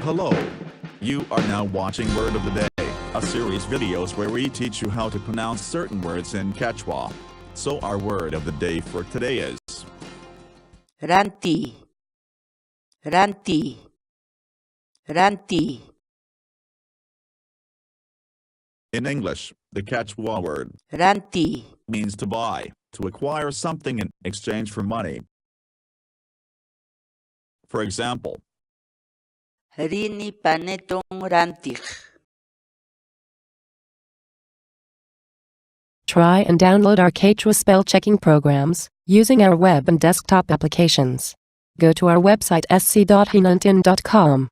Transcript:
Hello. You are now watching Word of the Day, a series videos where we teach you how to pronounce certain words in Quechua. So our word of the day for today is Rantiy, Rantiy, Rantiy. In English, the Quechua word Rantiy, means to buy, to acquire something in exchange for money. For example, rini panetong rantiy. Try and download our Quechua spell checking programs using our web and desktop applications. Go to our website sc.hinantin.com.